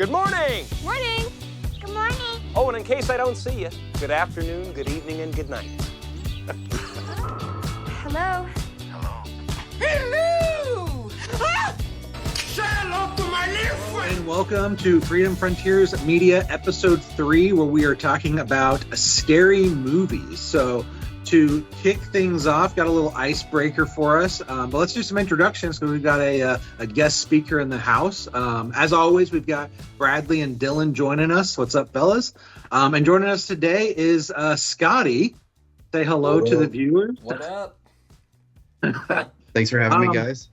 Good morning. Morning. Good morning. Oh, and in case I don't see you, good afternoon, good evening, and good night. Hello. Hello! Ah! Say hello to my little friend! And welcome to Freedom Frontiers Media Episode 3, where we are talking about scary movies. So, to kick things off, got a little icebreaker for us, but let's do some introductions because we've got a guest speaker in the house. As always, we've got Bradley and Dylan joining us. What's up, fellas? And joining us today is Scotty. Say hello to the viewers. What up? Thanks for having me, guys.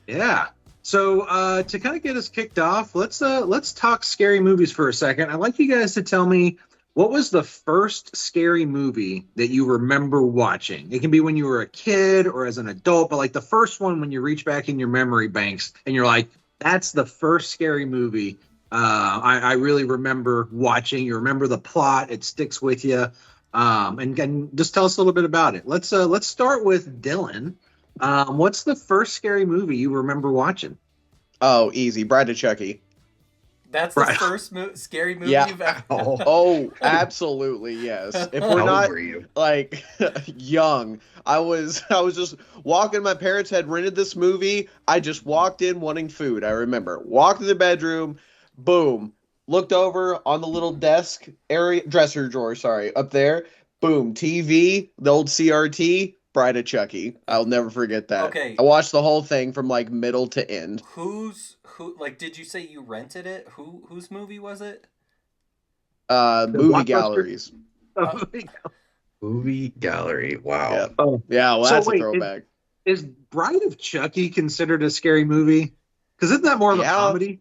Yeah. So to kind of get us kicked off, let's talk scary movies for a second. I'd like you guys to tell me, what was the first scary movie that you remember watching? It can be when you were a kid or as an adult, but like the first one when you reach back in your memory banks and you're like, that's the first scary movie I really remember watching. You remember the plot, it sticks with you. And just tell us a little bit about it. Let's start with Dylan. What's the first scary movie you remember watching? Oh, easy. Bride of Chucky. That's the first scary movie you've ever... Oh, absolutely, yes. If we're not, like, young, I was just walking. My parents had rented this movie. I just walked in wanting food, I remember. Walked to the bedroom, boom. Looked over on the little desk area, dresser drawer, up there. Boom, TV, the old CRT, Bride of Chucky. I'll never forget that. Okay. I watched the whole thing from, like, middle to end. Did you say you rented it? Whose movie was it? Movie galleries. Movie gallery. Wow. Yeah. Oh, yeah. Well, that's a throwback. Is Bride of Chucky considered a scary movie? Because isn't that more of a comedy?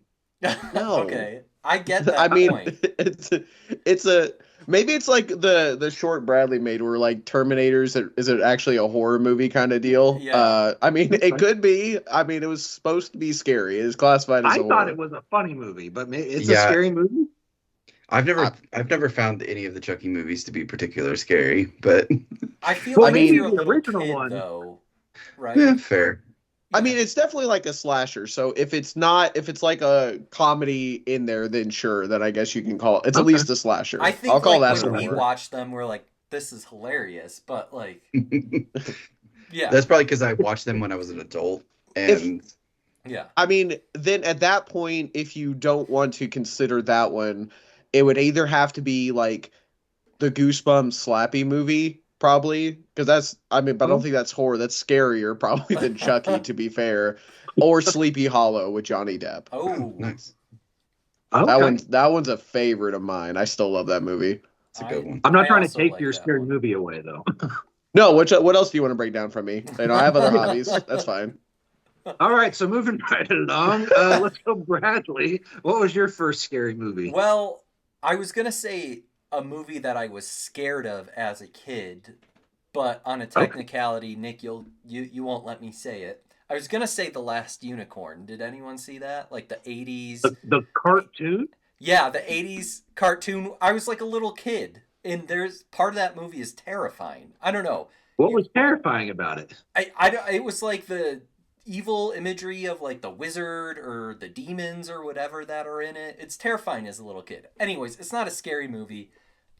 No. Okay, I get that. I mean, point. it's a maybe it's like the short Bradley made, where like Terminators is it actually a horror movie kind of deal? Yeah. I mean, it could be. I mean, it was supposed to be scary. It is classified as a horror. I thought it was a funny movie, but it's a scary movie. I've never found any of the Chucky movies to be particularly scary, but I feel like you're a little kid, though, right? Yeah, fair. I mean, it's definitely like a slasher. So if it's like a comedy in there, then sure, then I guess you can call it. It's at least a slasher. I think I'll call that when we watched them, we're like, this is hilarious, but like, yeah. That's probably because I watched them when I was an adult, and yeah. I mean, then at that point, if you don't want to consider that one, it would either have to be like the Goosebumps Slappy movie. Probably, because but I don't think that's horror. That's scarier probably than Chucky, to be fair, or Sleepy Hollow with Johnny Depp. Oh, nice. Okay. That one's a favorite of mine. I still love that movie. It's a good one. I'm not trying to take your scary movie away, though. No, what else do you want to break down from me? I have other hobbies. That's fine. All right, so moving right along, let's go, Bradley. What was your first scary movie? Well, I was gonna say a movie that I was scared of as a kid, but on a technicality, Nick, you won't let me say it. I was gonna say The Last Unicorn. Did anyone see that? Like the 80s. The cartoon? Yeah, the 80s cartoon. I was like a little kid, and there's part of that movie is terrifying. I don't know. What was terrifying about it? It was like the evil imagery of like the wizard or the demons or whatever that are in it. It's terrifying as a little kid. Anyways, it's not a scary movie.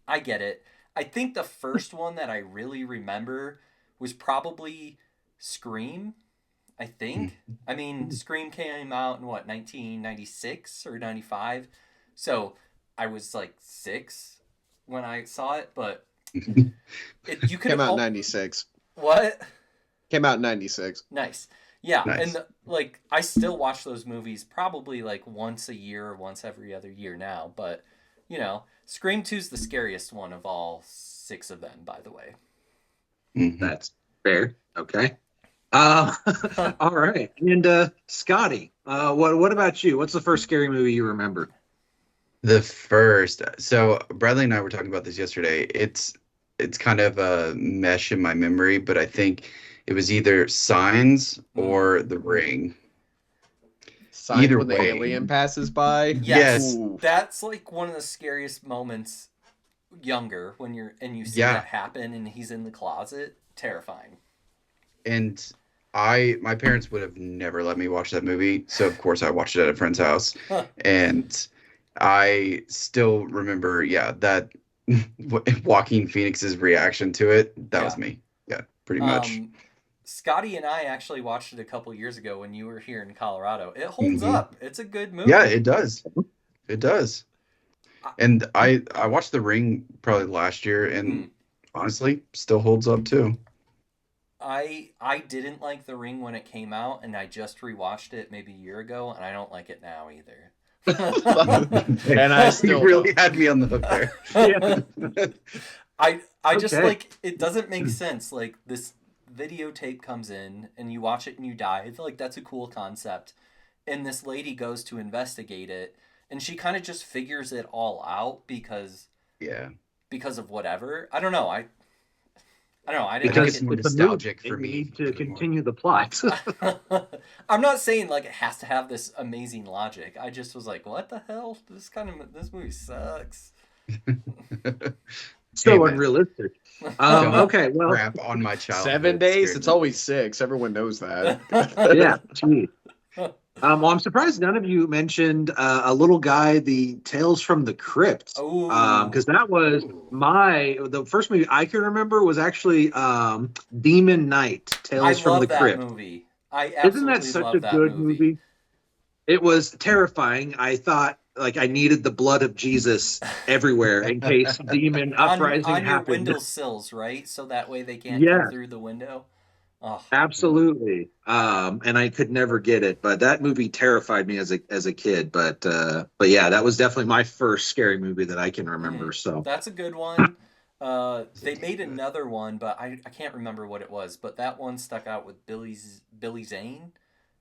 I get it. I think the first one that I really remember was probably Scream, I think. I mean, Scream came out in 1996 or 95? So I was like 6 when I saw it, but you could Came out in 96. What? Came out in 96. Nice. Yeah, nice. And I still watch those movies probably like once a year or once every other year now, but you know, Scream 2's the scariest one of all 6 of them, by the way. That's fair. Okay. All right. And Scotty, what about you? What's the first scary movie you remember? The first. So Bradley and I were talking about this yesterday. It's kind of a mesh in my memory, but I think it was either Signs or The Ring. Signs Either when the way. alien passes by. Yes. Ooh. That's like one of the scariest moments younger when you see that happen and he's in the closet. Terrifying. And my parents would have never let me watch that movie, so of course I watched it at a friend's house. And I still remember, that Joaquin Phoenix's reaction to it. That was me. Yeah, pretty much. Scotty and I actually watched it a couple years ago when you were here in Colorado. It holds Mhm. up. It's a good movie. Yeah, it does. It does. And I watched The Ring probably last year, and honestly, still holds up too. I didn't like The Ring when it came out, and I just rewatched it maybe a year ago, and I don't like it now either. And I still You really had me on the hook there. I just Okay. like, it doesn't make sense. Like, this videotape comes in and you watch it and you die. I feel like that's a cool concept. And this lady goes to investigate it, and she kind of just figures it all out because of whatever. I don't know. I don't know. I didn't think like it's it. more It's a nostalgic movie. for You me. need to continue the plot. I'm not saying like it has to have this amazing logic. I just was like, what the hell? This movie sucks. So Hey, man. unrealistic. Don't Okay, well, crap on my childhood. 7 days. Scared It's me. always 6. Everyone knows that. yeah, gee. Well, I'm surprised none of you mentioned a little guy, the Tales from the Crypt, Ooh. because that was the first movie I can remember was actually Demon Knight, Tales I from love the that Crypt. movie. I Isn't absolutely that such love a that good movie? It was terrifying. I thought like I needed the blood of Jesus everywhere in case demon uprising on your happened. windowsills, right? So that way they can't Yeah. come through the window. Oh, Absolutely. And I could never get it, but that movie terrified me as a kid. But yeah, that was definitely my first scary movie that I can remember. So that's a good one. They made another one, but I can't remember what it was. But that one stuck out with Billy Zane,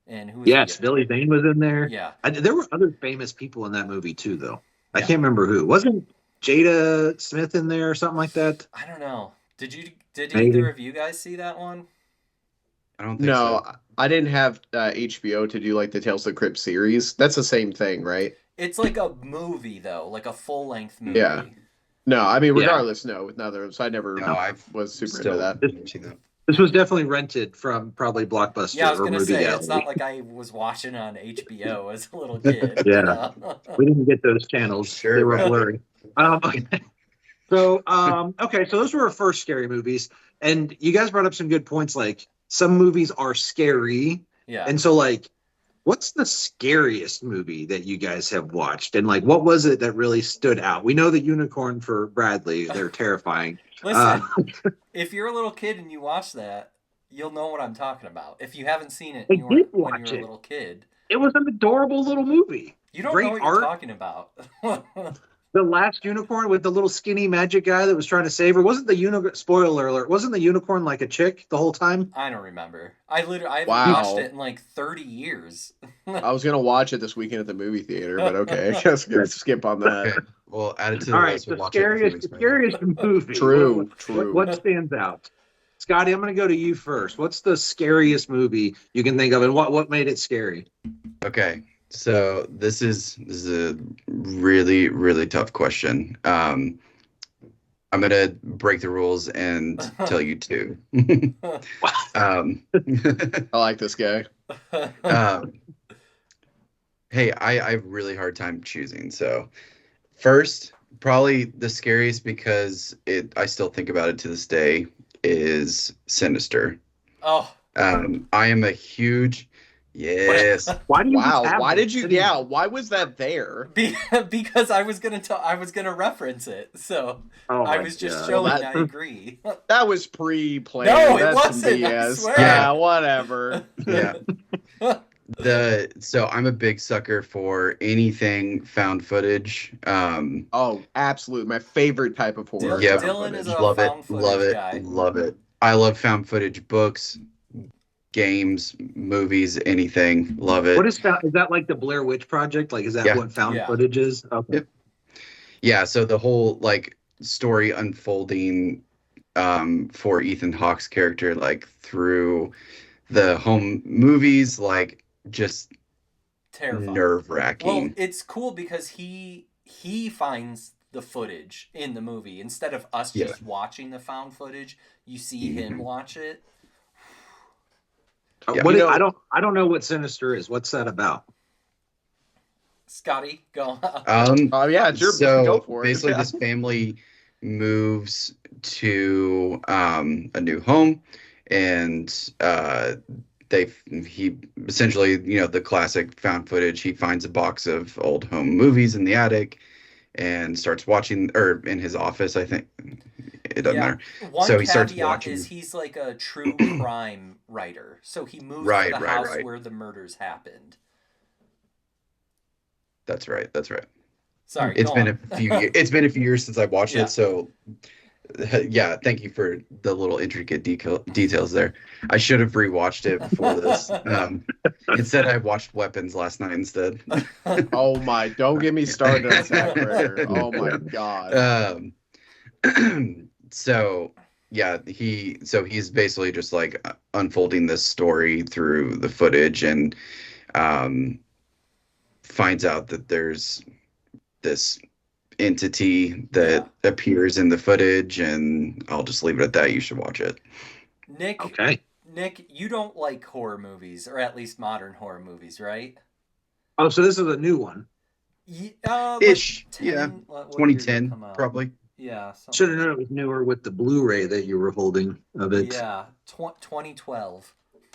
and who was yes, the Billy Zane was in there. Yeah. There were other famous people in that movie too, though. I Yeah. can't remember who. Wasn't Jada Smith in there or something like that? I don't know. Did Maybe. either of you guys see that one? I don't think No, so. I didn't have HBO to do like the Tales of the Crypt series. That's the same thing, right? It's like a movie though, like a full length movie. Yeah. No, I mean, Yeah. regardless, no, with neither. So I never No, I've was super still into that. never seen that. This was definitely rented from probably Blockbuster Yeah, I was or gonna Movie say Gallery. it's not like I was watching on HBO as a little kid. Yeah. We didn't get those channels. Sure, They were right. blurry. Okay. So those were our first scary movies. And you guys brought up some good points, like some movies are scary. Yeah. And so like, what's the scariest movie that you guys have watched? And like, what was it that really stood out? We know the unicorn for Bradley. They're terrifying. Listen, if you're a little kid and you watch that, you'll know what I'm talking about. If you haven't seen it I when did you watch were a it. little kid, It was an adorable little movie. you don't Great know what art. you're talking about. The last unicorn with the little skinny magic guy that was trying to save her. Wasn't the unicorn, spoiler alert, wasn't the unicorn like a chick the whole time? I don't remember. I haven't Wow. watched it in like 30 years. I was gonna watch it this weekend at the movie theater, but okay, I guess let's skip on that. Okay, well, add it to the All right, list. We'll the watch it in a few weeks, scariest movie. True, What stands out? Scotty, I'm going to go to you first. What's the scariest movie you can think of, and what made it scary? Okay, so this is a really, really tough question. I'm gonna break the rules and tell you two. I like this guy. Hey, I have a really hard time choosing. So first, probably the scariest because I still think about it to this day is Sinister. Oh, I am a huge yes. Why do you Wow, have why this? did you? Yeah, why was that there? because I was gonna reference it, so Oh I my was just God. showing That- I agree. That was pre-planned. No, it That's wasn't, I BS. swear. Yeah, whatever. Yeah. So I'm a big sucker for anything found footage. Oh, absolutely, my favorite type of horror. Yeah, Dylan is a love it, found footage love it, guy. love it. I love found footage books, games, movies, anything. Love it. What is that like the Blair Witch Project? Like, is that Yeah. what found Yeah. footage is? Okay. Yep. Yeah, so the whole like story unfolding for Ethan Hawke's character, like through the home movies, like just Terrifying. nerve-wracking. Well, it's cool because he finds the footage in the movie instead of us Yeah. just watching the found footage. You see him watch it. Yeah. What You is, know- I don't know what Sinister is. What's that about? Scotty, go on. Yeah, it's your So go for it. basically, this family moves to a new home, and he essentially, the classic found footage. He finds a box of old home movies in the attic and starts watching, or in his office, I think. It doesn't matter. One So he starts caveat watching. is he's like a true crime writer, so he moves Right, to the right, house right. where the murders happened. That's right. Sorry, It's go been on. a few years. It's been a few years since I watched Yeah. it, so yeah. Thank you for the little intricate details there. I should have rewatched it before this. Instead, I watched Weapons last night instead. Oh my! Don't get me started on Zack Ritter. Oh my god. So yeah, he's basically just like unfolding this story through the footage, and finds out that there's this entity that appears in the footage, and I'll just leave it at that. You should watch it. Nick, Okay. Nick, you don't like horror movies, or at least modern horror movies, right? Oh, so this is a new one. Ish, like yeah. 10, what year did it 2010, come out? probably. Yeah. Should have known it was newer with the Blu-ray that you were holding of it. Yeah, 2012.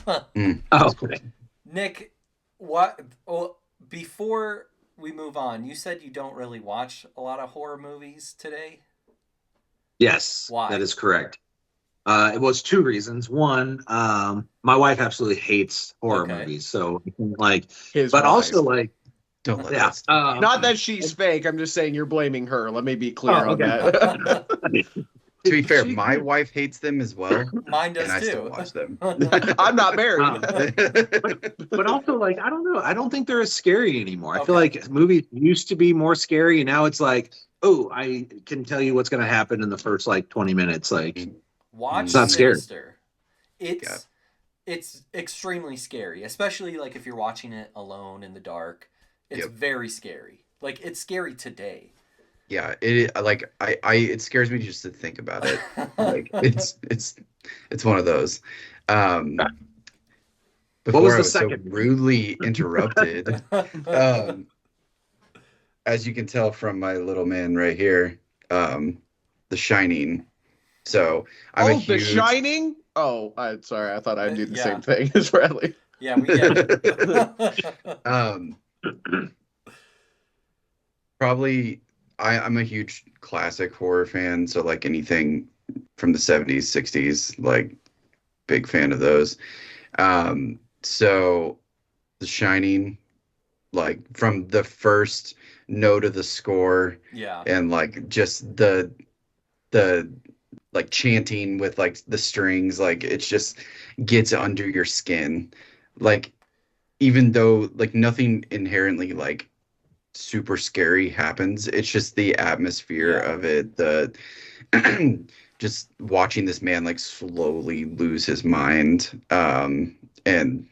Oh, okay. Nick, what? Well, before we move on, you said you don't really watch a lot of horror movies today. Yes, Why? that is correct. It was two reasons. One, my wife absolutely hates horror movies, so like, His but wife. also like, Don't let yeah, that. Not that she's fake. I'm just saying you're blaming her. Let me be clear on okay. that. To be fair, my wife hates them as well, Mine does and I too. still watch them. I'm not married. But also like, I don't know. I don't think they're as scary anymore. I feel Okay. like movies used to be more scary, and now it's like, oh, I can tell you what's going to happen in the first like 20 minutes. Like, Watch It's not scary. Sinister. It's extremely scary, especially like if you're watching it alone in the dark. It's very scary. Like it's scary today. Yeah, it scares me just to think about it. Like it's one of those. Before was I the was second? so rudely interrupted, as you can tell from my little man right here, The Shining. So I'm a The huge. Shining? Oh, sorry. I thought I'd do the Yeah. same thing as Bradley. Yeah, we get it. Probably I'm a huge classic horror fan, so like anything from the 70s, 60s, like big fan of those. So The Shining, like from the first note of the score, Yeah. and like just the like chanting with like the strings, like it just gets under your skin. Like even though like nothing inherently like super scary happens, it's just the atmosphere of it, the just watching this man like slowly lose his mind, and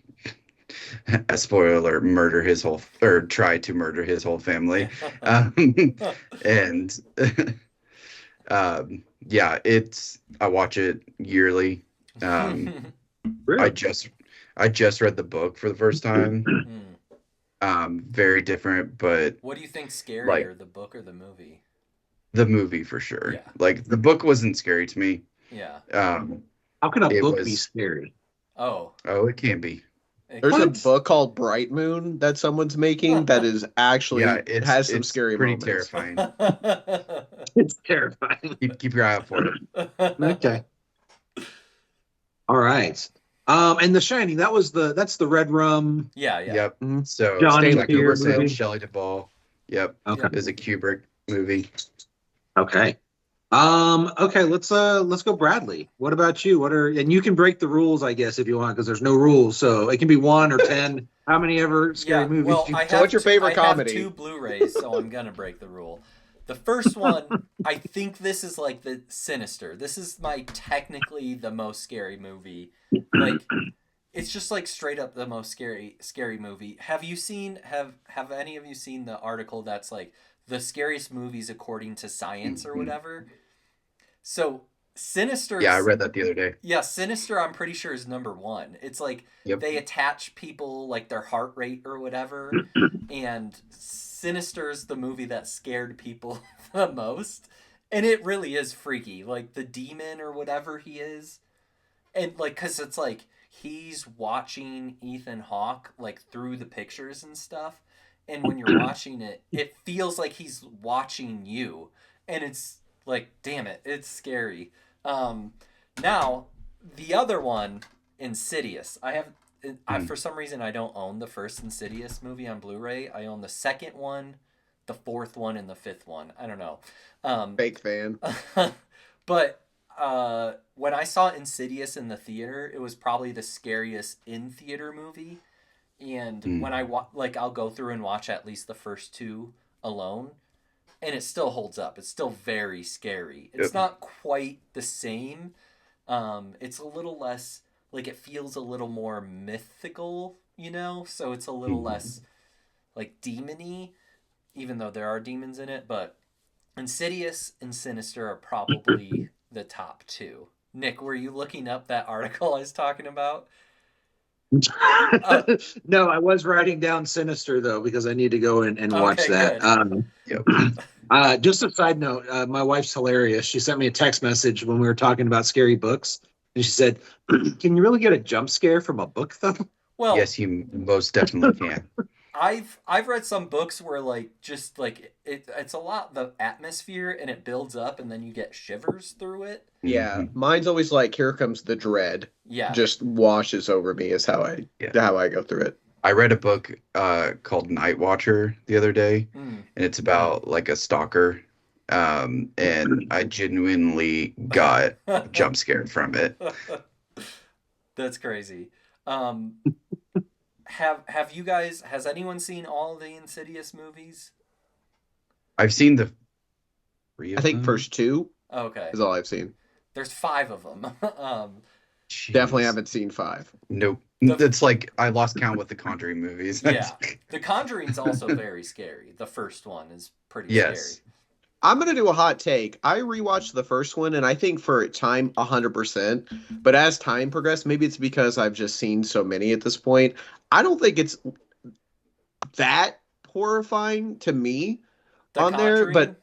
a spoiler alert, murder his whole, or try to murder his whole family. And yeah, I watch it yearly. really? I just read the book for the first time. Very different, but What do you think scarier, like, the book or the movie? the movie for sure. Yeah. Like the book wasn't scary to me. Yeah. How can a It book be was- scary? Oh. It can be. There's a What? book called Bright Moon that someone's making that is actually It has some scary pretty moments. terrifying. It's terrifying. Keep your eye out for it. Okay. All right. And The Shining, that's the red rum. Yeah, yeah. Yep. So Johnny Stanley Depp Kubrick, movie. Shelley Duvall. Yep. Okay. It was a Kubrick movie. Okay. Okay, let's go Bradley. What about you? And you can break the rules, I guess, if you want, because there's no rules. So it can be 1 or 10. How many ever scary movies? Well, you- I have So what's your favorite I have comedy? 2 Blu-rays, so I'm gonna break the rule. The first one, I think this is like the Sinister. This is technically the most scary movie. Like, it's just like straight up the most scary movie. Have any of you seen the article that's like the scariest movies according to science or whatever? So Sinister. Yeah, I read that the other day. Yeah, Sinister, I'm pretty sure, is number 1. It's like Yep. they attach people, like their heart rate or whatever, and Sinister's the movie that scared people the most. And it really is freaky. Like, the demon or whatever he is. And, like, because it's like, he's watching Ethan Hawke, like, through the pictures and stuff. And when you're watching it, it feels like he's watching you. And it's like, damn it, it's scary. Now, the other one, Insidious. For some reason, I don't own the first Insidious movie on Blu-ray. I own the second one, the fourth one, and the fifth one. I don't know. Fake fan. But when I saw Insidious in the theater, it was probably the scariest in-theater movie. And when I'll go through and watch at least the first two alone, and it still holds up. It's still very scary. It's not quite the same. It's a little less, like, it feels a little more mythical, you know? So it's a little less, like, demon-y, even though there are demons in it. But Insidious and Sinister are probably the top two. Nick, were you looking up that article I was talking about? No, I was writing down Sinister, though, because I need to go and watch that. Just a side note, my wife's hilarious. She sent me a text message when we were talking about scary books, and she said, "Can you really get a jump scare from a book, though?" Well, yes, you most definitely can. I've read some books where, like, just like it's a lot the atmosphere, and it builds up, and then you get shivers through it. Yeah, mine's always like, "Here comes the dread." Yeah, just washes over me is how I go through it. I read a book called Night Watcher the other day, and it's about like a stalker, and I genuinely got jump scared from it. That's crazy. Has anyone seen all the Insidious movies? I've seen the I think first two. Okay. Is all I've seen. There's 5 of them. Definitely haven't seen 5. Nope. It's like I lost count with the Conjuring movies. Yeah. The Conjuring's also very scary. The first one is pretty scary. I'm going to do a hot take. I rewatched the first one, and I think for its time, 100%. But as time progressed, maybe it's because I've just seen so many at this point. I don't think it's that horrifying to me on there. But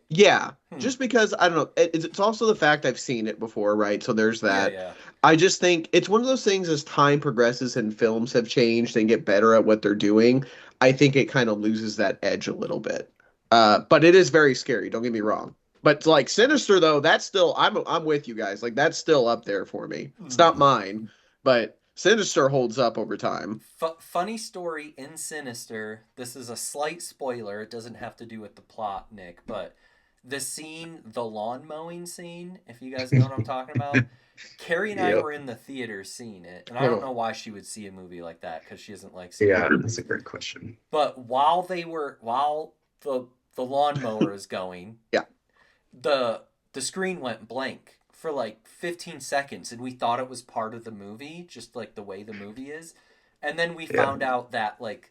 yeah, just because, I don't know. It's also the fact I've seen it before, right? So there's that. Yeah. I just think it's one of those things as time progresses and films have changed and get better at what they're doing. I think it kind of loses that edge a little bit. But it is very scary. Don't get me wrong. But like Sinister, though, that's still I'm with you guys. Like that's still up there for me. It's not mine, but Sinister holds up over time. Funny story in Sinister. This is a slight spoiler. It doesn't have to do with the plot, Nick, but the scene, the lawn mowing scene, if you guys know what I'm talking about. Carrie and I were in the theater seeing it, and I don't know why she would see a movie like that because she doesn't like seeing movies. That's a great question. But while the lawnmower is going, the screen went blank for like 15 seconds, and we thought it was part of the movie, just like the way the movie is. And then we found out that like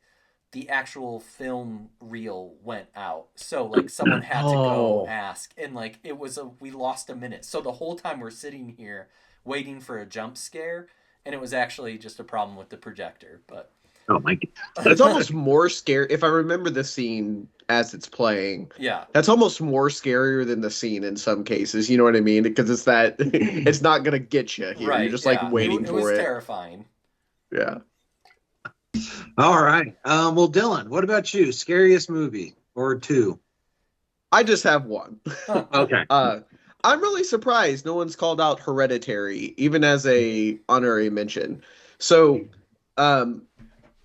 the actual film reel went out, so like someone had to go ask, and like we lost a minute. So the whole time we're sitting here waiting for a jump scare, and it was actually just a problem with the projector. But oh my god, it's almost more scary if I remember the scene as it's playing. Yeah, that's almost more scarier than the scene in some cases. You know what I mean? Because it's that it's not gonna get you here. Right, you're just like waiting for it. It was terrifying. Yeah. All right. Well, Dylan, what about you? Scariest movie or two? I just have one. Okay. I'm really surprised no one's called out Hereditary, even as a honorary mention. So,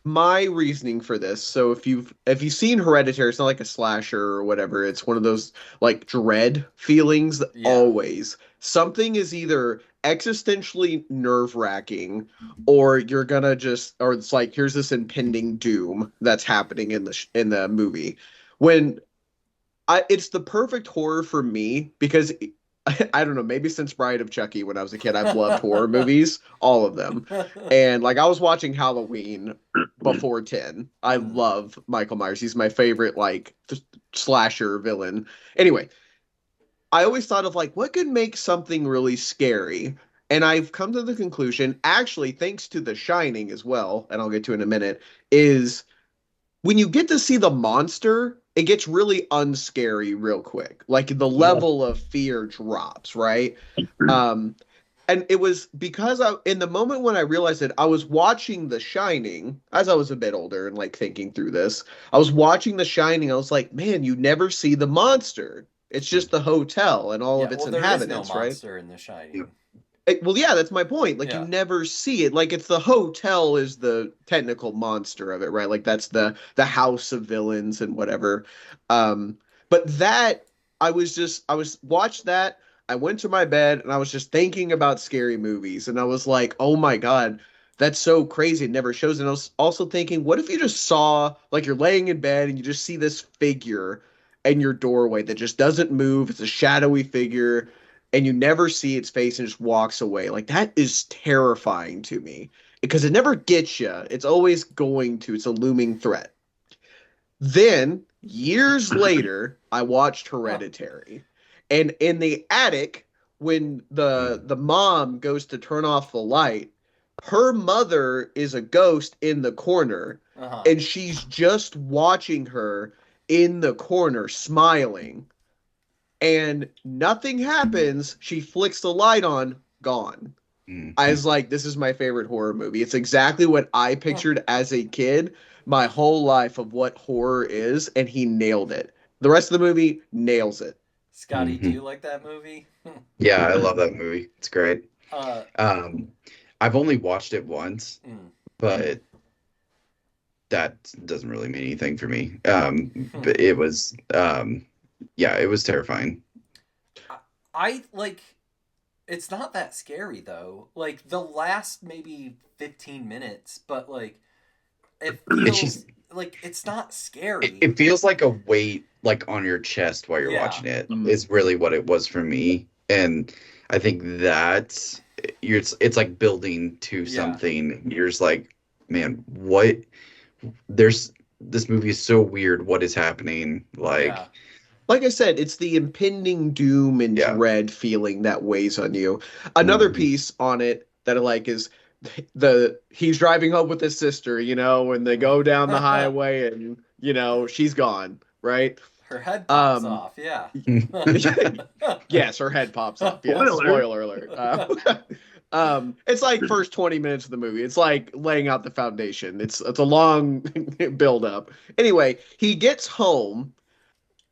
my reasoning for this. So if you've seen Hereditary, it's not like a slasher or whatever. It's one of those like dread feelings that always something is either existentially nerve-wracking or you're gonna or it's like here's this impending doom that's happening in the movie. When it's the perfect horror for me because I don't know, maybe since Bride of Chucky when I was a kid, I've loved horror movies, all of them. And like I was watching Halloween before 10. I love Michael Myers. He's my favorite like slasher villain. Anyway, I always thought of like what could make something really scary. And I've come to the conclusion, actually, thanks to The Shining as well, and I'll get to in a minute, is when you get to see the monster it gets really unscary real quick. Like the level of fear drops, right? Um, and it was because in the moment when I realized it, I was watching The Shining as I was a bit older and like thinking through this. I was watching The Shining. I was like, man, you never see the monster. It's just the hotel and all of its well, there is no inhabitants, right? monster in The Shining. Well, yeah, that's my point. Like Yeah. you never see it. Like it's the hotel is the technical monster of it, right? Like that's the house of villains and whatever. But that I was watched that. I went to my bed and I was just thinking about scary movies and I was like, "Oh my God, that's so crazy. It never shows." And I was also thinking, what if you just saw like you're laying in bed and you just see this figure in your doorway that just doesn't move. It's a shadowy figure and you never see its face and just walks away. Like that is terrifying to me because it never gets you. It's always going to. It's a looming threat. Then years later, I watched Hereditary, and in the attic, when the mom goes to turn off the light, her mother is a ghost in the corner, and she's just watching her in the corner, smiling and nothing happens. She flicks the light on, gone. I was like, this is my favorite horror movie. It's exactly what I pictured as a kid, my whole life of what horror is, and he nailed it. The rest of the movie nails it. Scotty, do you like that movie? Yeah, I love that movie. It's great. I've only watched it once, but that doesn't really mean anything for me. But it was yeah, it was terrifying. I like it's not that scary though. Like the last maybe 15 minutes, but like it feels like it's not scary. It feels like a weight like on your chest while you're watching it is really what it was for me. And I think that's it's like building to something. You're just like, man, what this movie is so weird. What is happening? Like I said, it's the impending doom and dread feeling that weighs on you. Another piece on it that I like is he's driving home with his sister, and they go down the highway and, she's gone, right? Her head pops off, yeah. Yes, her head pops off. Yeah, spoiler alert. It's like first 20 minutes of the movie. It's like laying out the foundation. It's a long build up. Anyway, he gets home,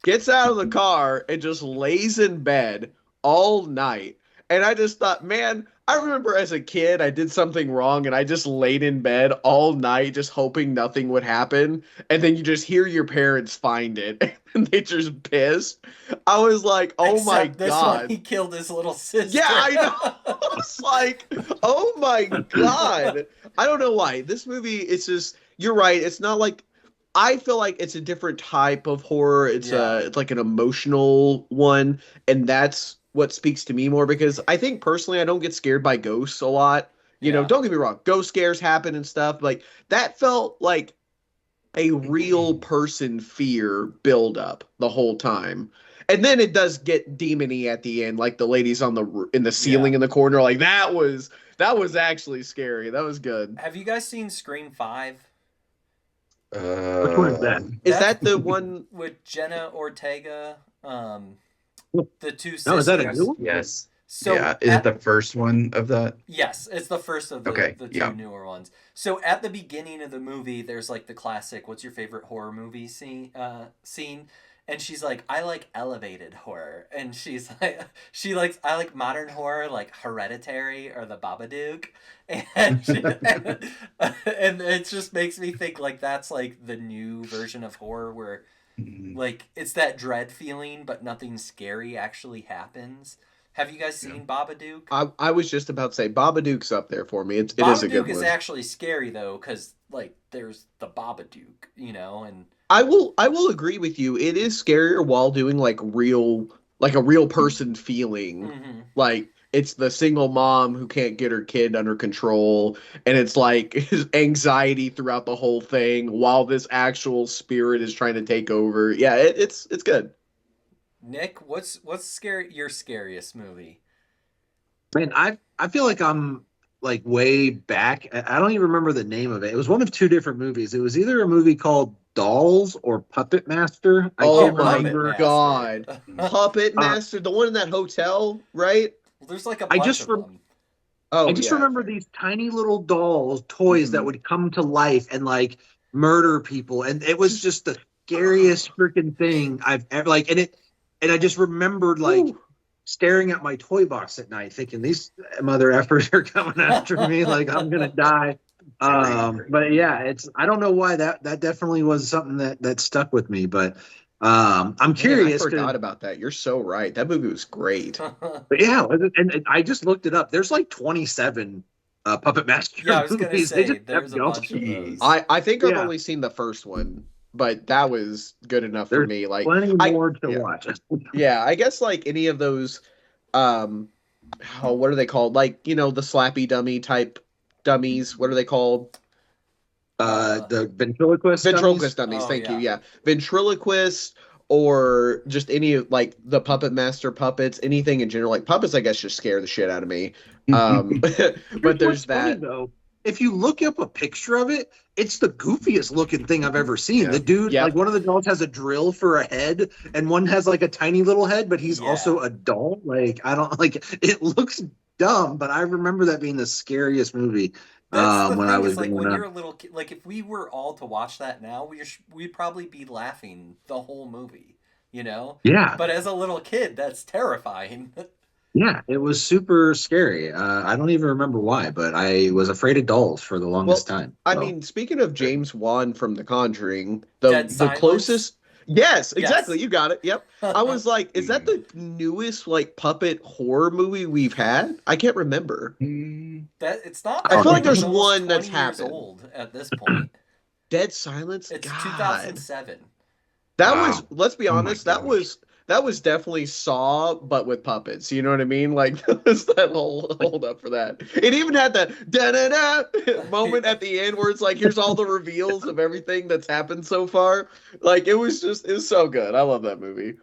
gets out of the car, and just lays in bed all night. And I just thought, man, I remember as a kid, I did something wrong and I just laid in bed all night just hoping nothing would happen. And then you just hear your parents find it and they just pissed. I was like, oh my God. One, he killed his little sister. Yeah, I know. It's like, oh my God. I don't know why. This movie, it's just, you're right. It's not like, I feel like it's a different type of horror. It's like an emotional one. And that's what speaks to me more because I think personally I don't get scared by ghosts a lot. Don't get me wrong, ghost scares happen and stuff. Like that felt like a real person fear build up the whole time. And then it does get demony at the end, like the ladies in the ceiling in the corner. Like that was actually scary. That was good. Have you guys seen Scream 5? Which one is that? Is that the one with Jenna Ortega? The two sisters. No, is that a new one? Yes. So is it the first one of that? Yes, it's the first of the two newer ones. So at the beginning of the movie, there's like the classic "What's your favorite horror movie?" scene, and she's like, "I like elevated horror," and she's like, "I like modern horror, like Hereditary or The Babadook," and and it just makes me think like that's like the new version of horror where. Like, it's that dread feeling, but nothing scary actually happens. Have you guys seen Babadook? I was just about to say, Babadook's up there for me. It is a good one. Babadook is actually scary, though, because, like, there's the Babadook, and... I will agree with you. It is scarier while doing, like a real person feeling. Mm-hmm. Like, it's the single mom who can't get her kid under control, and it's like his anxiety throughout the whole thing while this actual spirit is trying to take over. Yeah, it's good. Nick, what's your scariest movie? Man, I feel like I'm like way back. I don't even remember the name of it. It was one of two different movies. It was either a movie called Dolls or Puppet Master. I Oh can't my remember. God. Puppet Master, the one in that hotel, right? Well, there's like a I bunch just of rem- them. Oh, I just yeah. remember these tiny little dolls, toys that Mhm. would come to life and like murder people, and it was just the scariest freaking thing I've ever like. And I just remembered like Ooh. staring at my toy box at night, thinking these mother effers are coming after me, like I'm gonna die. But yeah, I don't know why that definitely was something that stuck with me, but I'm Man, I curious forgot about that. You're so right. That movie was great. but yeah, and I just looked it up. There's like 27 Puppet Master Yeah, I was gonna movies. They say just there's kept a going. bunch of those. I think I've Yeah. only seen the first one, but that was good enough for There's me. Like, plenty more to yeah. watch. yeah, I guess like any of those, oh, what are they called? Like, the slappy dummy type dummies. What are they called? The ventriloquist Ventriloquist dummies. Oh, Thank you. yeah. Yeah, ventriloquist or just any of like the Puppet Master puppets, anything in general. Like puppets, I guess just scare the shit out of me. But there's What's funny, that. though. If you look up a picture of it, it's the goofiest looking thing I've ever seen. Yeah. The dude, Yep. like one of the dolls has a drill for a head, and one has like a tiny little head, but he's Yeah. also a doll. Like I don't like it looks dumb, but I remember that being the scariest movie That's the when thing I was is like growing when up. you're a little kid, like if we were all to watch that now, we'd probably be laughing the whole movie, you know? Yeah, But as a little kid, that's terrifying. yeah, it was super scary. I don't even remember why, but I was afraid of dolls for the longest time. I so. mean, speaking of James Wan from The Conjuring, Dead the Silence? closest. Yes, exactly. Yes. You got it. Yep. I was like, is that the newest like puppet horror movie we've had? I can't remember. That it's not. I feel like it's there's almost one that's 20 years happened. old at this point. Dead Silence. It's God. 2007. That Wow. was. Let's be Oh my honest. That gosh. was definitely Saw, but with puppets. You know what I mean? Like that was that whole hold up for that. It even had the da da da moment at the end where it's like, here's all the reveals of everything that's happened so far. Like it was so good. I love that movie.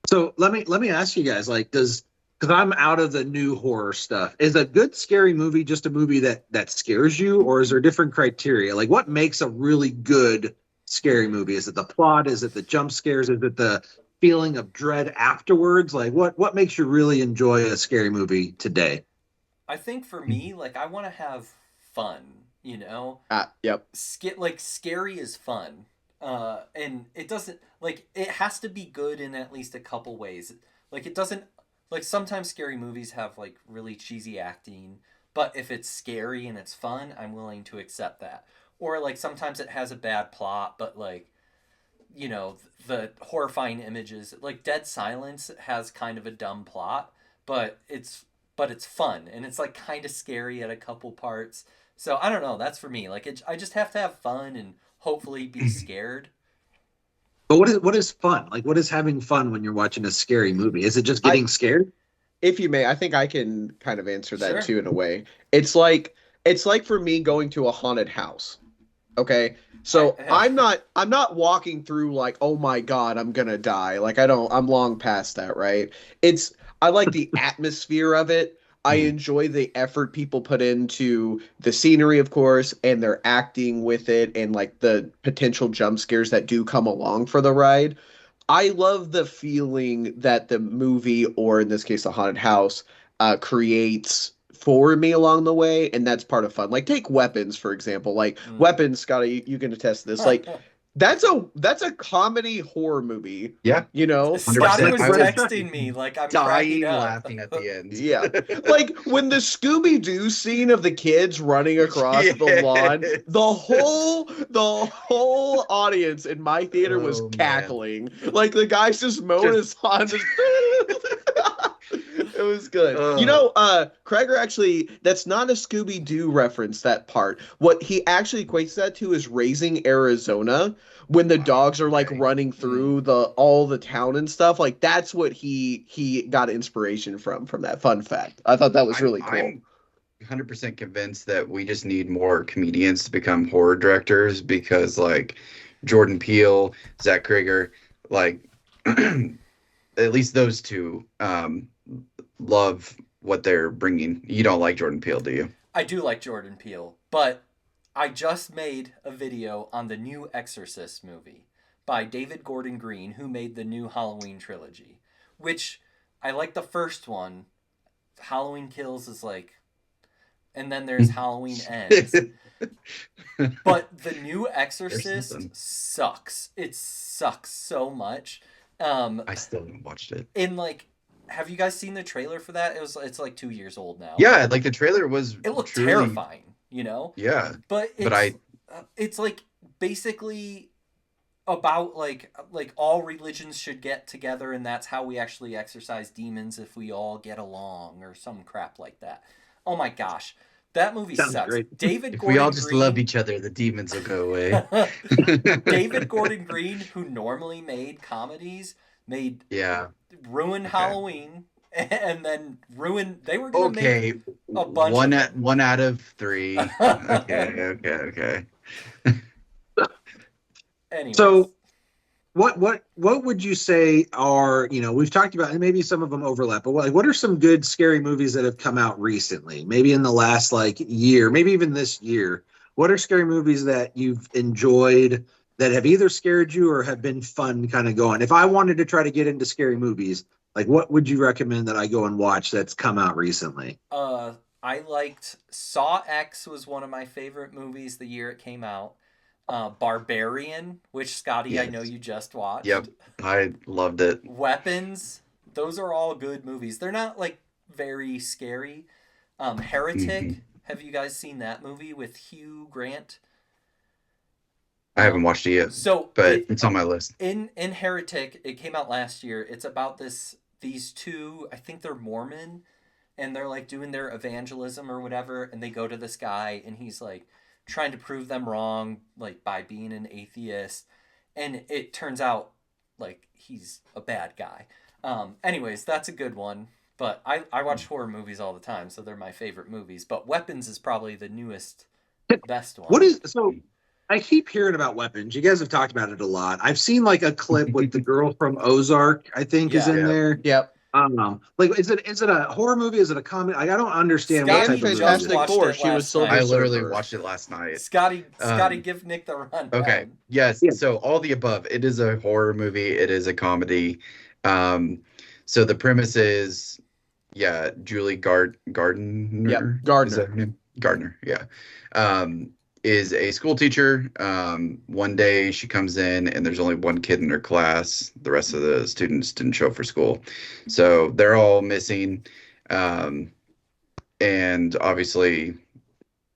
So let me ask you guys, like, because I'm out of the new horror stuff. Is a good scary movie just a movie that scares you, or is there different criteria? Like, what makes a really good scary movie? Is it the plot? Is it the jump scares? Is it the feeling of dread afterwards? Like, what makes you really enjoy a scary movie today? I think for me, like I want to have fun, you know? Yep. Like scary is fun. And it doesn't like it has to be good in at least a couple ways. Like it doesn't like sometimes scary movies have like really cheesy acting, but if it's scary and it's fun, I'm willing to accept that. Or like sometimes it has a bad plot, but like you know, the horrifying images. Like Dead Silence has kind of a dumb plot, but it's fun and it's like kind of scary at a couple parts. So I don't know, that's for me. Like I just have to have fun and hopefully be scared. But what is fun? Like, what is having fun when you're watching a scary movie? Is it just getting scared? If you may, I think I can kind of answer that Sure. too in a way. It's like for me going to a haunted house. Okay? So I'm not walking through like, oh my God, I'm gonna die. Like I'm long past that, right? I like the atmosphere of it. I enjoy the effort people put into the scenery, of course, and their acting with it and like the potential jump scares that do come along for the ride. I love the feeling that the movie, or in this case, the haunted house, creates for me along the way, and that's part of fun. Like take Weapons, for example. Like Weapons, Scotty, you can attest to this. Like that's a comedy horror movie. Yeah. You know? Scotty 100%. was I was texting me like I'm Dying cracking up. laughing at the end. Yeah. Like when the Scooby-Doo scene of the kids running across the lawn, the whole audience in my theater was Oh, man. cackling. Like the guy's just mowing his lawn. It was good. Kreger actually, that's not a Scooby-Doo reference, that part. What he actually equates that to is Raising Arizona, when the dogs are like running through all the town and stuff. Like that's what he got inspiration from that. Fun fact. I thought that was really cool. I'm 100% convinced that we just need more comedians to become horror directors, because like Jordan Peele, Zach Krieger, like at least those two love what they're bringing. You don't like Jordan Peele, do you? I do like Jordan Peele, but I just made a video on the new Exorcist movie by David Gordon Green, who made the new Halloween trilogy, which I like the first one. Halloween Kills is like, and then there's Halloween Ends. But the new Exorcist sucks. It sucks so much. I still haven't watched it. In like, have you guys seen the trailer for that? It's like 2 years old now. Yeah, like the trailer was. It looked truly terrifying, you know? Yeah, But it's like basically about like all religions should get together, and that's how we actually exorcise demons, if we all get along, or some crap like that. Oh my gosh. That movie Sounds sucks. great. David if Gordon we all just Green, love each other, the demons will go away. David Gordon Green, who normally made comedies, ruined Halloween, and then they were gonna make a bunch one out of 3. Okay. Anyways. So, what would you say are, we've talked about, and maybe some of them overlap, but what are some good scary movies that have come out recently? Maybe in the last year, maybe even this year. What are scary movies that you've enjoyed that have either scared you or have been fun kind of going? If I wanted to try to get into scary movies, what would you recommend that I go and watch that's come out recently? I liked Saw X was one of my favorite movies the year it came out. Barbarian, which Scotty, yes. I know you just watched. Yep, I loved it. Weapons, those are all good movies. They're not very scary. Heretic, have you guys seen that movie with Hugh Grant? I haven't watched it yet, but it's on my list. In Heretic, it came out last year. It's about these two, I think they're Mormon, and they're doing their evangelism or whatever, and they go to this guy, and he's trying to prove them wrong, by being an atheist, and it turns out he's a bad guy. Anyways, that's a good one. But I watch horror movies all the time, so they're my favorite movies. But Weapons is probably the newest, best one. I keep hearing about Weapons. You guys have talked about it a lot. I've seen a clip with the girl from Ozark, I think, is in there. Yep. Is it a horror movie? Is it a comedy? I don't understand what type of movie. Fantastic Four. She was so. I literally watched it last night. Scotty, give Nick the run. Okay. Yes. Yeah. So all the above. It is a horror movie. It is a comedy. So the premise is, Julie Gardner. Yep. Gardner. Yeah. Is a school teacher. One day she comes in and there's only one kid in her class. The rest of the students didn't show up for school. So they're all missing. And obviously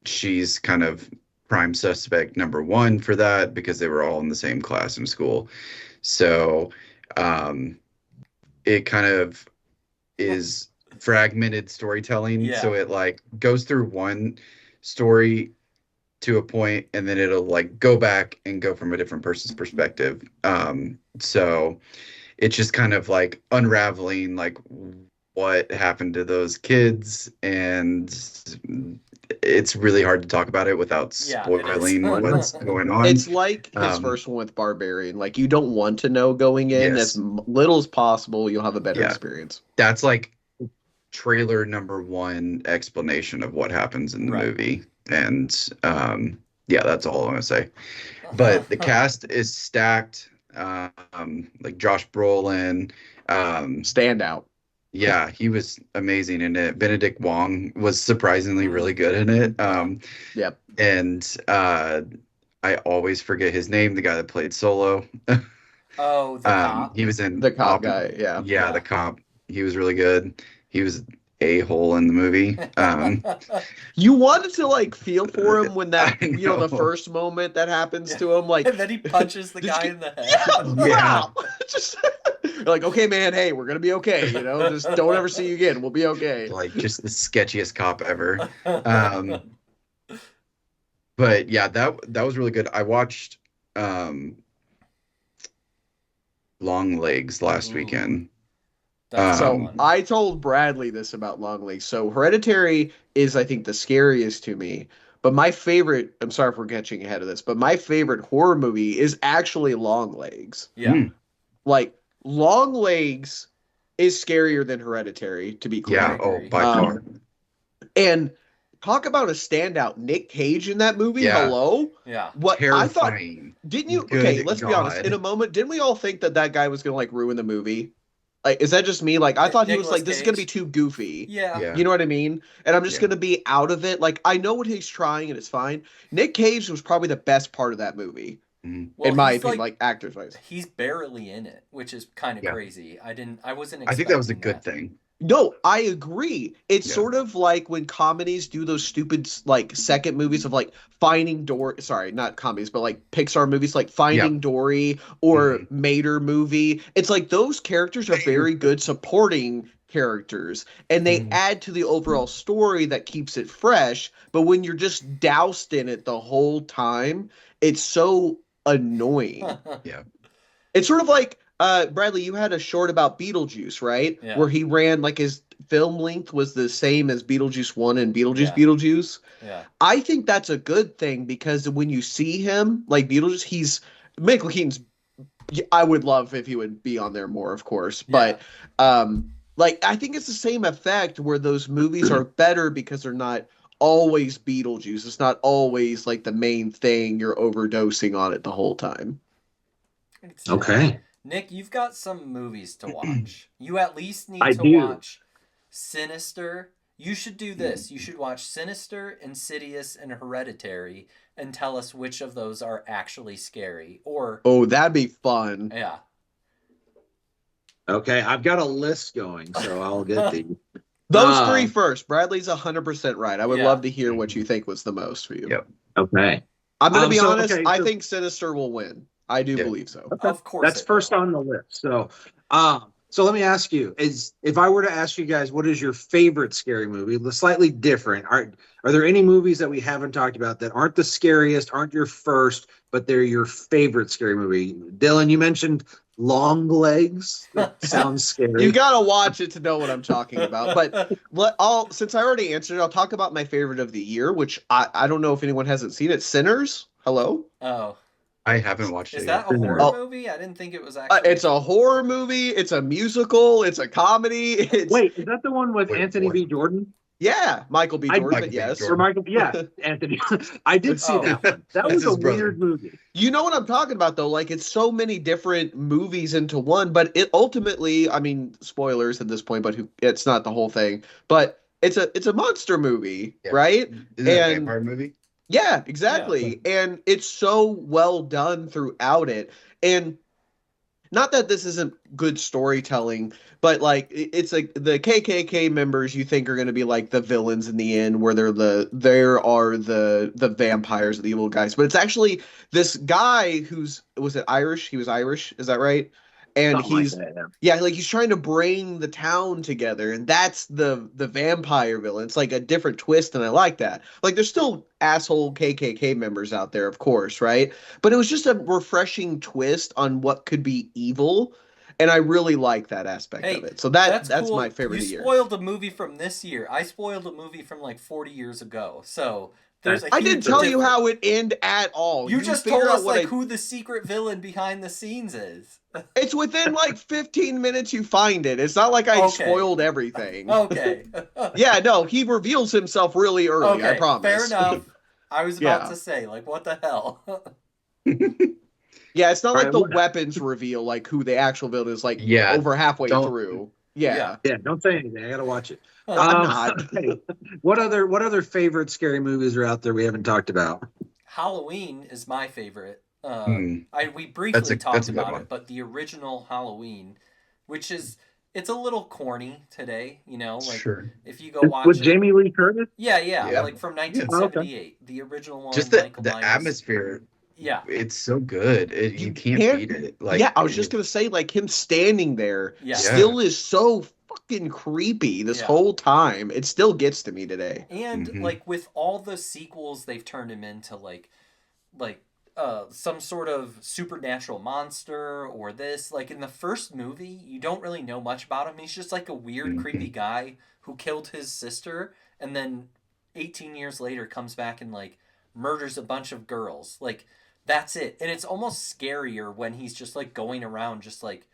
she's kind of prime suspect number 1 for that because they were all in the same class in school. So it kind of is fragmented storytelling. Yeah. So it goes through one story to a point, and then it'll go back and go from a different person's perspective. So it's just kind of unraveling what happened to those kids, and it's really hard to talk about it without spoiling what's going on. It's like his first one with Barbarian. You don't want to know going in. Yes. As little as possible, you'll have a better experience. That's trailer number 1 explanation of what happens in the movie. And that's all I'm gonna say. But the cast is stacked. Josh Brolin, standout. Yeah, he was amazing in it. Benedict Wong was surprisingly really good in it. Yep. And I always forget his name. The guy that played Solo. Oh, the cop. He was in the cop guy. Yeah. Yeah, the cop. He was really good. He was a-hole in the movie. You wanted to feel for him when that the first moment that happens to him, and then he punches the guy in the head. Yeah. Just you're okay, man, hey, we're gonna be okay, just don't ever see you again, we'll be okay. Just the sketchiest cop ever. But yeah, that was really good. I watched Long Legs last weekend. So I told Bradley this about Long Legs. So Hereditary is, I think, the scariest to me. But my favorite, I'm sorry if we're catching ahead of this, but my favorite horror movie is actually Long Legs. Yeah. Long Legs is scarier than Hereditary, to be clear. Yeah, by far. And talk about a standout. Nick Cage in that movie. Yeah. Hello. Yeah. What I thought. Terrifying. Didn't you? Good Okay, let's be honest. God. In a moment, didn't we all think that guy was gonna like ruin the movie? Like, is that just me? Like, I thought he was Nicolas like, this is gonna be Cage? too goofy. Yeah. Yeah. You know what I mean? And I'm just Yeah. gonna be out of it. Like, I know what he's trying, and it's fine. Nick Cage was probably the best part of that movie, Mhm. Well, in my he's, opinion, like actors wise. he's barely in it, which is kind of Yeah. crazy. I wasn't I think that was a expecting good thing. No, I agree. It's Yeah. sort of like when comedies do those stupid like second movies of like Finding Dory. Sorry, not comedies, but like Pixar movies like Finding Dory or Mater movie. It's like those characters are very good supporting characters and they add to the overall story that keeps it fresh. But when you're just doused in it the whole time, it's so annoying. Yeah. It's sort of like Bradley, you had a short about Beetlejuice, right? Yeah. Where he ran like his film length was the same as Beetlejuice 1 and Yeah. Beetlejuice. Yeah. I think that's a good thing because when you see him, like Beetlejuice, Michael Keaton's I would love if he would be on there more, of course. But like I think it's the same effect where those movies are better because they're not always Beetlejuice. It's not always like the main thing you're overdosing on it the whole time. Okay. Nick, you've got some movies to watch. You at least need I to do. watch Sinister. You should do this. You should watch Sinister, Insidious, and Hereditary and tell us which of those are actually scary. Or, Oh, that'd be fun. yeah. Okay, I've got a list going, so I'll get the. Those three first. Bradley's 100% right. I would Yeah. love to hear what you think was the most for you. Yep. Okay. I'm going to be So, honest. okay, I so- think Sinister will win. I do Yeah. believe so. Of course. That's it first will. on the list. So let me ask you: is if I were to ask you guys, what is your favorite scary movie? Slightly different. Are there any movies that we haven't talked about that aren't the scariest, aren't your first, but they're your favorite scary movie? Dylan, you mentioned Long Legs. That sounds scary. You got to watch it to know what I'm talking about. But since I already answered it, I'll talk about my favorite of the year, which I don't know if anyone hasn't seen it. Sinners. Hello. Oh. I haven't watched Is it that yet. a horror Oh. movie? I didn't think it was actually. It's a horror movie. It's a musical. It's a comedy. It's Wait, is that the one with Wait, Anthony what? B. Jordan? yeah, Michael B. I- Jordan. Michael But B. yes. Jordan. Or Michael? Yeah, Anthony. I did see Oh. that one. That That's was a his brother. weird movie. You know what I'm talking about, though? Like, it's so many different movies into one, but it ultimately, I mean, spoilers at this point, but it's not the whole thing. But it's a monster movie, Yeah. right? Is it a And- vampire movie? Yeah, exactly. And it's so well done throughout it. And not that this isn't good storytelling, but like it's like the KKK members you think are going to be like the villains in the end, where there are the vampires, the evil guys, but it's actually this guy was it Irish? He was Irish, is that right? And Something like he's that, like he's trying to bring the town together, and that's the vampire villain. It's like a different twist, and I like that. Like there's still asshole KKK members out there, of course, right? But it was just a refreshing twist on what could be evil, and I really like that aspect Hey, of it. So that's cool. my favorite You of the year. spoiled a movie from this year. I spoiled a movie from like 40 years ago. So there's a I didn't huge tell you difference. how it ended at all. You just figure told out us what like who the secret villain behind the scenes is. It's within like 15 minutes you find it. It's not like I Okay. spoiled everything. Okay. Yeah, no, he reveals himself really early, I Okay, promise. fair enough. I was about Yeah. to say, like, what the hell? Yeah, it's not like Alright, the what- weapons reveal, like who the actual villain is, like Yeah, over halfway don't- through. Yeah. Yeah, don't say anything. I gotta watch it. I'm not. Okay. What other favorite scary movies are out there we haven't talked about? Halloween is my favorite. Hmm. We briefly That's a talked good about one. it, but the original Halloween, which is it's a little corny today, you know, like Sure. if you go watch With it. Jamie Lee Curtis? Yeah, Yeah. like from 1978, the original one. Just the Michael Myers. atmosphere. Yeah, It's so good. You You can't can't- beat it. Like Yeah, I was just gonna say, like him standing there Yeah. still is so fucking creepy this Yeah. whole time. It still gets to me today. and Mhm. like with all the sequels, they've turned him into like some sort of supernatural monster or this. Like in the first movie, you don't really know much about him. He's just like a weird, Mhm. creepy guy who killed his sister, and then 18 years later comes back and like murders a bunch of girls. Like that's it. And it's almost scarier when he's just like going around just like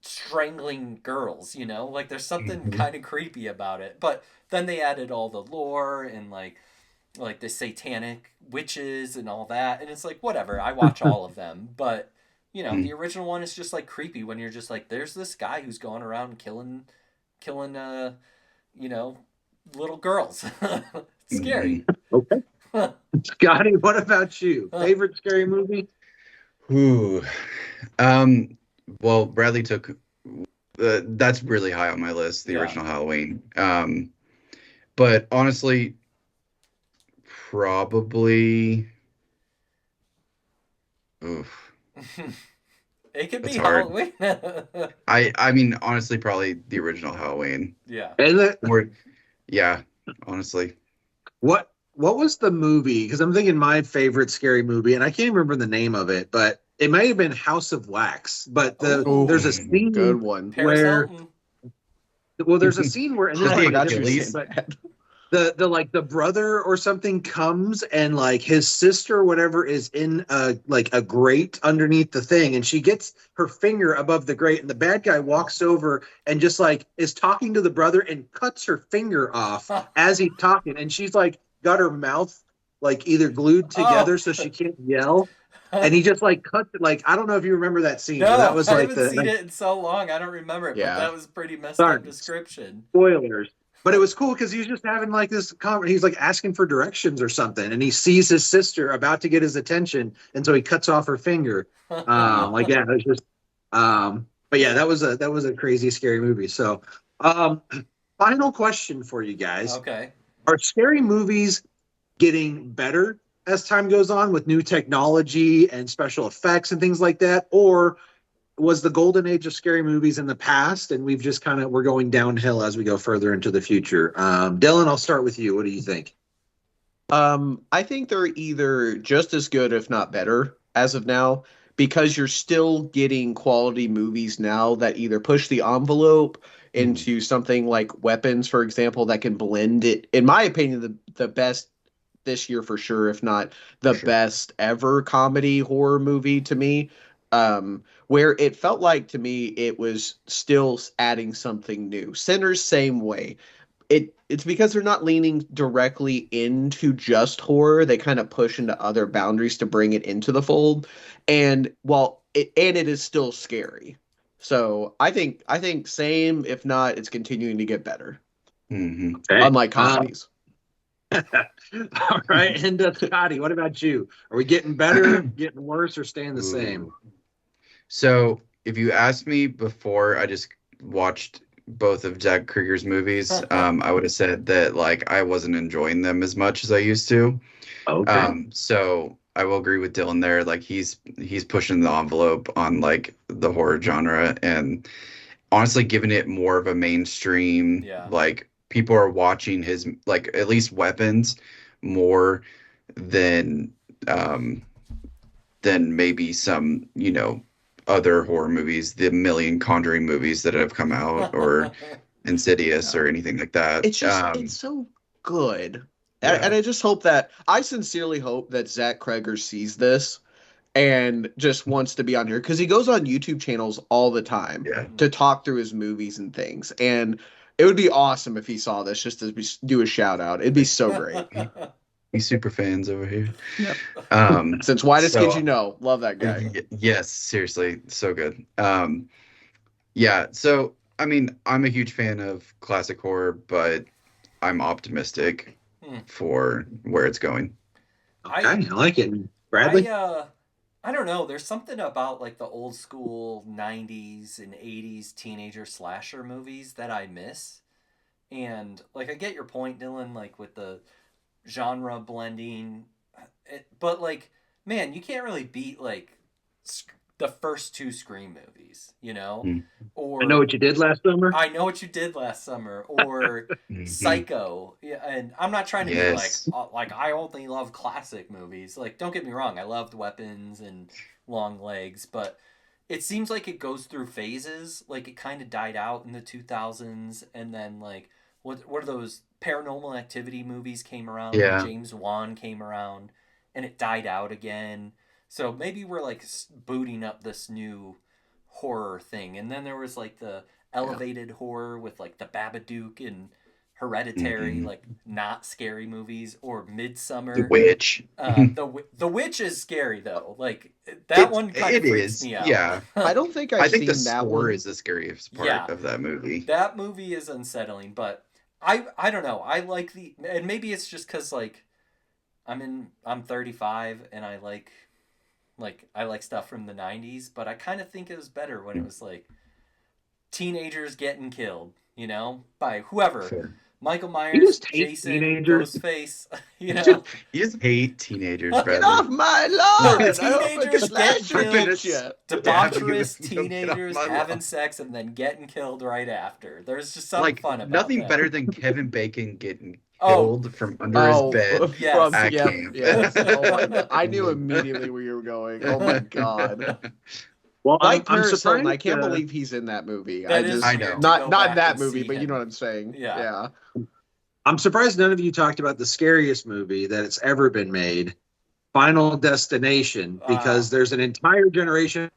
strangling girls, you know? Like there's something Mhm. kind of creepy about it. But then they added all the lore and like the satanic witches and all that, and it's like whatever. I watch all of them, but you know, the Mm. original one is just like creepy when you're just like there's this guy who's going around killing you know, little girls. It's scary. Mhm. Okay. Scotty, what about you? Favorite scary movie? Ooh. Um, well, Bradley took that's really high on my list, the Yeah. original Halloween. But honestly, probably oof, It could be that's hard. Halloween. I mean, honestly, probably the original Halloween. Yeah. Is it? Or yeah, honestly. What was the movie? Because I'm thinking my favorite scary movie, and I can't remember the name of it, but it might have been House of Wax. But Ooh. there's a Mm. Good scene one. Paris where Hilton. there's a scene where, and this I might forgot be you were Achilles. saying that. the brother or something comes, and like his sister or whatever is in a grate underneath the thing, and she gets her finger above the grate, and the bad guy walks over and just like is talking to the brother and cuts her finger off as he's talking, and she's like got her mouth like either glued Oh. together so she can't yell, and he just like cuts it. Like I don't know if you remember that scene, but that No, was I like haven't the seen it in so long. I don't remember it, but Yeah. that was a pretty messed Sorry. up description. spoilers. But it was cool because he was just having like this he's like asking for directions or something, and he sees his sister about to get his attention, and so he cuts off her finger. Like yeah, it was just but yeah, that was a crazy scary movie. So um final question for you guys. Okay. Are scary movies getting better as time goes on with new technology and special effects and things like that? Or was the golden age of scary movies in the past, and we've just we're going downhill as we go further into the future? Dylan, I'll start with you. What do you think? I think they're either just as good, if not better, as of now, because you're still getting quality movies now that either push the envelope into something like Weapons, for example, that can blend it. In my opinion, the best this year for sure, if not the For sure. best ever comedy horror movie to me. Where it felt like to me it was still adding something new. Sinners, same way. It's because they're not leaning directly into just horror. They kind of push into other boundaries to bring it into the fold. And it is still scary. So I think same, if not, it's continuing to get better. Hmm. Okay. Unlike comedies. All right. And Scotty, what about you? Are we getting better, getting worse, or staying the same? Ooh. So if you asked me before I just watched both of Jack Krieger's movies, I would have said that like I wasn't enjoying them as much as I used to. Okay. So I will agree with Dylan there. Like he's pushing the envelope on like the horror genre and honestly giving it more of a mainstream. Yeah. Like people are watching his like at least Weapons more than um than maybe some other horror movies, the million Conjuring movies that have come out, or Insidious, or anything like that. It's just it's so good. Yeah. And I sincerely hope that Zach Kreger sees this and just wants to be on here because he goes on YouTube channels all the time Yeah. to talk through his movies and things. And it would be awesome if he saw this just to do a shout out. It'd be so great. We super fans over here. Yep. Um, Since Whitest so- Kid You Know, love that guy. Yes, seriously, so good. Yeah, so I mean, I'm a huge fan of classic horror, but I'm optimistic for where it's going. Okay, I like it. Bradley? I don't know. There's something about like the old school 90s and 80s teenager slasher movies that I miss. And like I get your point, Dylan, like with the genre blending, but like man, you can't really beat like the first two Scream movies, you know? Or I Know What You Did Last Summer? I Know What You Did Last Summer, or Psycho. Yeah, and I'm not trying to be like I only love classic movies. Like, don't get me wrong, I loved Weapons and Long Legs, but it seems like it goes through phases. Like, it kind of died out in the 2000s, and then like what are those Paranormal Activity movies came around? Yeah. James Wan came around, and it died out again. So maybe we're like booting up this new horror thing, and then there was like the elevated horror with like the Babadook and Hereditary, like not scary movies, or Midsummer. The Witch. The Witch is scary though. Like that one kind of freaks me out. Yeah. I don't think I I've think seen the that score one. is the scariest part of that movie. That movie is unsettling, but I don't know. I like and maybe it's just because like I'm 35 and I like stuff from the 90s, but I kind of think it was better when it was like teenagers getting killed, you know, by whoever. Sure. Michael Myers, You just hate Jason, teenagers. Ghostface, you know. You just hate teenagers, Get Bradley. off my lawn! No, teenagers get killed. killed. Debaucherous Yeah, you get off teenagers my lawn. having sex and then getting killed right after. There's just something fun about nothing that. better than Kevin Bacon getting Oh. killed from under his bed. Yes. at Yep, camp. yes. Oh my God. I knew immediately where you were going. Oh my God. Well, Like I'm Paris surprised. Hilton, I can't believe he's in that movie. That is I weird know. to Not go not back that and movie, see but you him. know what I'm saying. Yeah. I'm surprised none of you talked about the scariest movie that it's ever been made, Final Destination, because there's an entire generation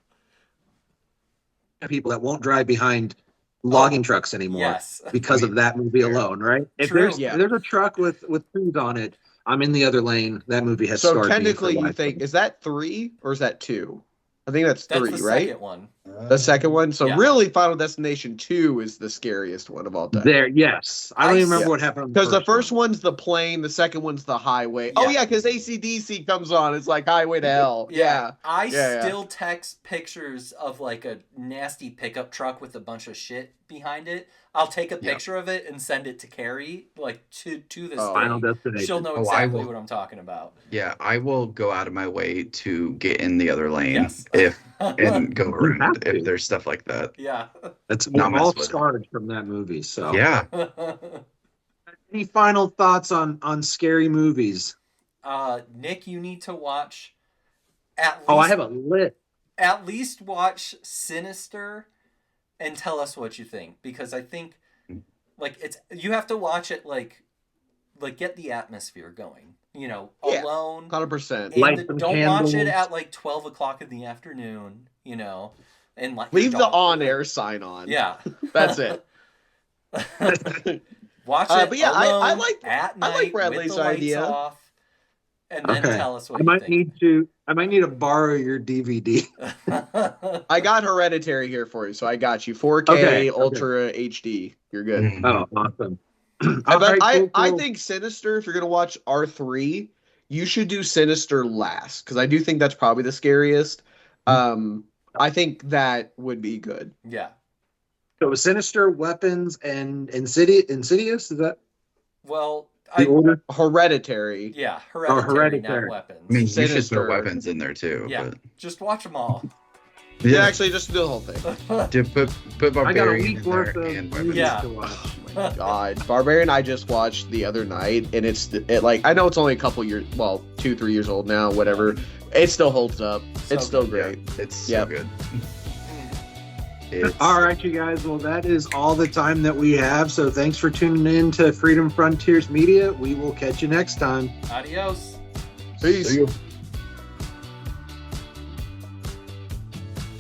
of people that won't drive behind logging trucks anymore Yes. because of that movie alone, right? If True. there's Yeah. if there's a truck with food on it, I'm in the other lane. That movie has So scarred me technically, for you life. think is that 3 or is that 2? I think that's That's 3, the right? second one. The second one. So Yeah. really, Final Destination 2 is the scariest one of all time. There, yes. I don't even remember Yeah. what happened on Because the first one. one's the plane, the second one's the highway. Oh Yeah. yeah, because AC/DC comes on. It's like Highway to Hell. Yeah. I Yeah. still text pictures of like a nasty pickup truck with a bunch of shit behind it. I'll take a Yeah. picture of it and send it to Carrie, like to this Oh. Final day. Destination. She'll know Oh, I exactly will. what I'm talking about. Yeah, I will go out of my way to get in the other lane Yes. and go around have to. if there's stuff like that. Yeah. That's Not mess all with it. scarred from that movie. So, Yeah. any final thoughts on scary movies? Nick, you need to watch at least. Oh, I have a list. At least watch Sinister and tell us what you think, because I think like you have to watch it like get the atmosphere going, you know, Yeah. alone. 100%. Light And some don't watch it candles. at like 12 o'clock in the afternoon, you know, and like Leave the on-air sign on. Yeah. That's it. Watch it but yeah, alone I like- at I night like Bradley's with the lights idea. off, and then Okay. tell us what I might you need to borrow your DVD. think. I got Hereditary here for you, so I got you 4K Okay, Ultra HD. You're good. Mhm. Oh, awesome. But I cool. think Sinister, if you're gonna watch R3, you should do Sinister last, because I do think that's probably the scariest. I think that would be good. Yeah. So it was Sinister, Weapons, and Insidious. Is that Well, the order? Hereditary. yeah, Hereditary, not Hereditary. Weapons. I mean, you should Sinister. throw weapons in there too. Yeah, But just watch them all. Yeah, actually, just do the whole thing. to put I got a barbarian week in worth there of and movies weapons. Yeah. to watch. Oh my God, Barbarian I just watched the other night, and it like, I know it's only a couple years, well, 2-3 years old now, whatever. It still holds up. So It's still good. great. It's so Yep. good. It's, All right, you guys. Well, that is all the time that we have. So thanks for tuning in to Freedom Frontiers Media. We will catch you next time. Adios. Peace. See you.